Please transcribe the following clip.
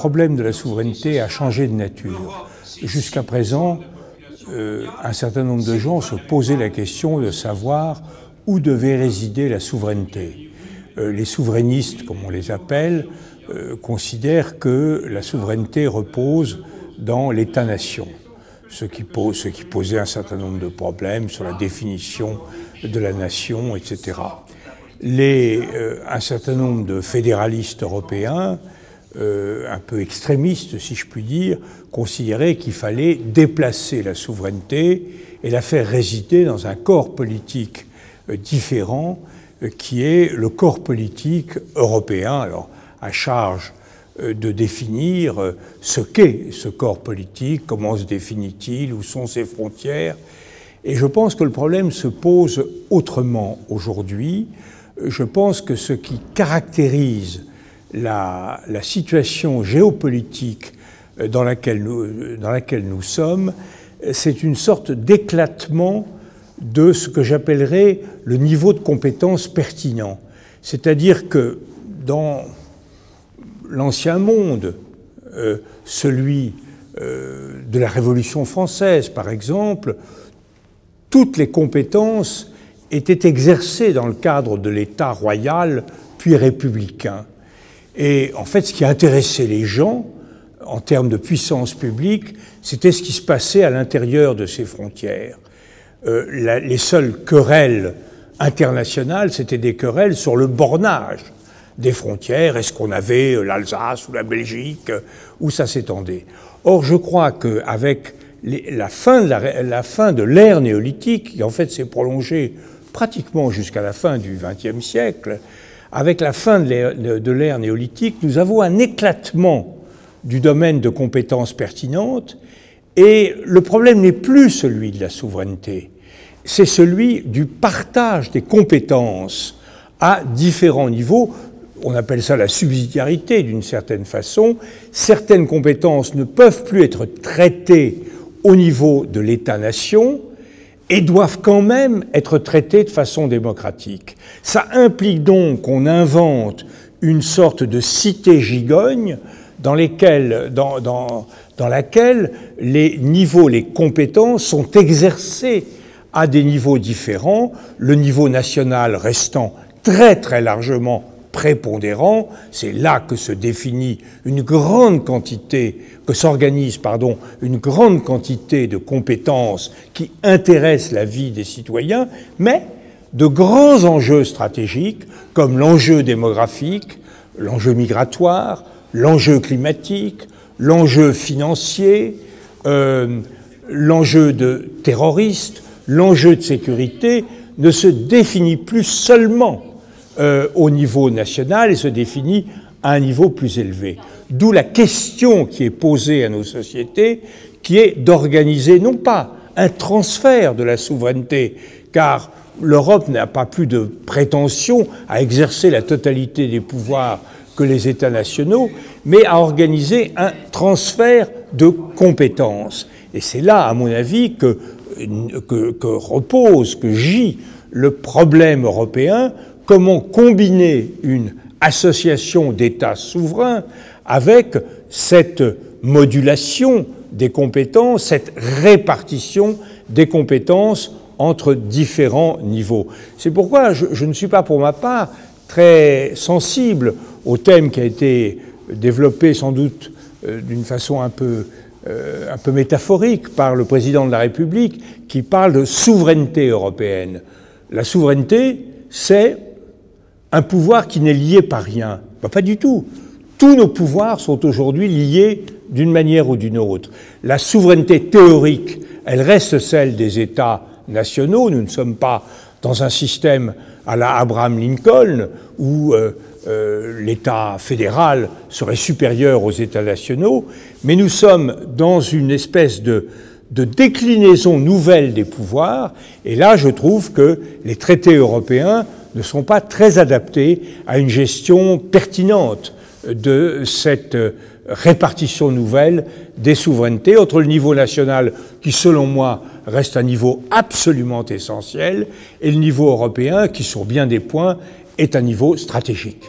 problème de la souveraineté a changé de nature. Jusqu'à présent, un certain nombre de gens se posaient la question de savoir où devait résider la souveraineté. Les souverainistes, comme on les appelle, considèrent que la souveraineté repose dans l'État-nation, ce qui posait un certain nombre de problèmes sur la définition de la nation, etc. Un certain nombre de fédéralistes européens, un peu extrémistes si je puis dire, considéraient qu'il fallait déplacer la souveraineté et la faire résider dans un corps politique différent qui est le corps politique européen. Alors, à charge de définir ce qu'est ce corps politique, comment se définit-il, où sont ses frontières. Et je pense que le problème se pose autrement aujourd'hui. Je pense que ce qui caractérise la situation géopolitique dans laquelle nous sommes, c'est une sorte d'éclatement de ce que j'appellerais le niveau de compétence pertinent. C'est-à-dire que dans l'ancien monde, celui de la Révolution française par exemple, toutes les compétences étaient exercées dans le cadre de l'État royal puis républicain. Et en fait, ce qui intéressait les gens, en termes de puissance publique, c'était ce qui se passait à l'intérieur de ces frontières. Les seules querelles internationales, c'était des querelles sur le bornage des frontières. Est-ce qu'on avait l'Alsace ou la Belgique, où ça s'étendait? Or, je crois qu'avec la fin de l'ère néolithique, qui en fait s'est prolongée pratiquement jusqu'à la fin du XXe siècle, avec la fin de l'ère néolithique, nous avons un éclatement du domaine de compétences pertinentes, et le problème n'est plus celui de la souveraineté, c'est celui du partage des compétences à différents niveaux. On appelle ça la subsidiarité d'une certaine façon. Certaines compétences ne peuvent plus être traitées au niveau de l'État-nation et doivent quand même être traitées de façon démocratique. Ça implique donc qu'on invente une sorte de cité gigogne dans laquelle les niveaux, les compétences sont exercées à des niveaux différents, le niveau national restant très très largement prépondérant. C'est là que se définit une grande quantité, une grande quantité de compétences qui intéressent la vie des citoyens, mais de grands enjeux stratégiques comme l'enjeu démographique, l'enjeu migratoire, l'enjeu climatique, l'enjeu financier, l'enjeu de terroristes, l'enjeu de sécurité ne se définit plus seulement au niveau national et se définit à un niveau plus élevé. D'où la question qui est posée à nos sociétés, qui est d'organiser non pas un transfert de la souveraineté, car l'Europe n'a pas plus de prétention à exercer la totalité des pouvoirs que les États nationaux, mais à organiser un transfert de compétences. Et c'est là, à mon avis, que gît le problème européen. Comment combiner une association d'États souverains avec cette modulation des compétences, cette répartition des compétences entre différents niveaux. C'est pourquoi je ne suis pas, pour ma part, très sensible au thème qui a été développé sans doute d'une façon un peu métaphorique par le président de la République, qui parle de souveraineté européenne. La souveraineté, c'est un pouvoir qui n'est lié par rien. Pas du tout. Tous nos pouvoirs sont aujourd'hui liés d'une manière ou d'une autre. La souveraineté théorique, elle reste celle des États nationaux. Nous ne sommes pas dans un système à la Abraham Lincoln où l'État fédéral serait supérieur aux États nationaux, mais nous sommes dans une espèce de déclinaison nouvelle des pouvoirs, et là je trouve que les traités européens ne sont pas très adaptés à une gestion pertinente de cette répartition nouvelle des souverainetés entre le niveau national, qui selon moi reste un niveau absolument essentiel, et le niveau européen, qui sur bien des points est un niveau stratégique.